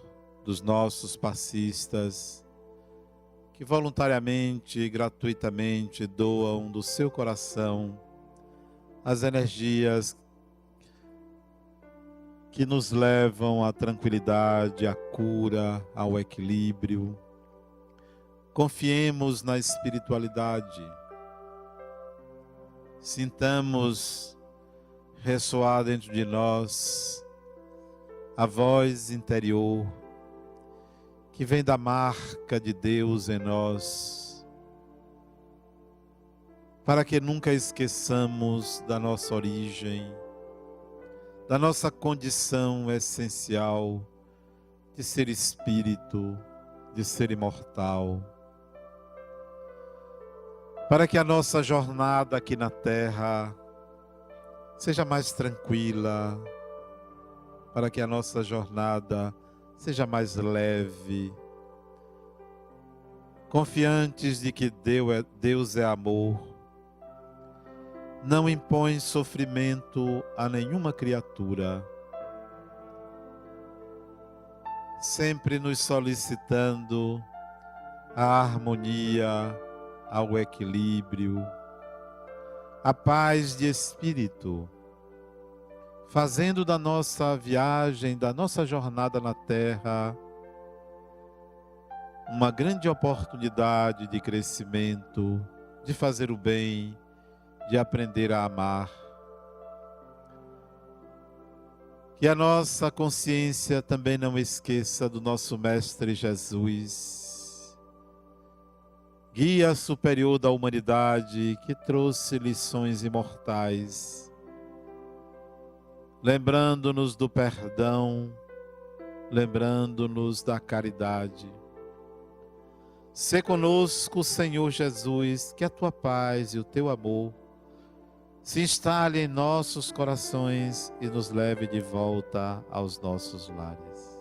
dos nossos passistas, que voluntariamente e gratuitamente doam do seu coração as energias que nos levam à tranquilidade, à cura, ao equilíbrio. Confiemos na espiritualidade. Sintamos ressoar dentro de nós a voz interior que vem da marca de Deus em nós, para que nunca esqueçamos da nossa origem, da nossa condição essencial de ser espírito, de ser imortal. Para que a nossa jornada aqui na Terra seja mais tranquila, para que a nossa jornada seja mais leve, confiantes de que Deus é amor, não impõe sofrimento a nenhuma criatura, sempre nos solicitando a harmonia, ao equilíbrio, a paz de espírito, fazendo da nossa viagem, da nossa jornada na Terra, uma grande oportunidade de crescimento, de fazer o bem, de aprender a amar. Que a nossa consciência também não esqueça do nosso Mestre Jesus, guia superior da humanidade, que trouxe lições imortais, lembrando-nos do perdão, lembrando-nos da caridade. Sê conosco, Senhor Jesus, que a tua paz e o teu amor se instale em nossos corações e nos leve de volta aos nossos lares.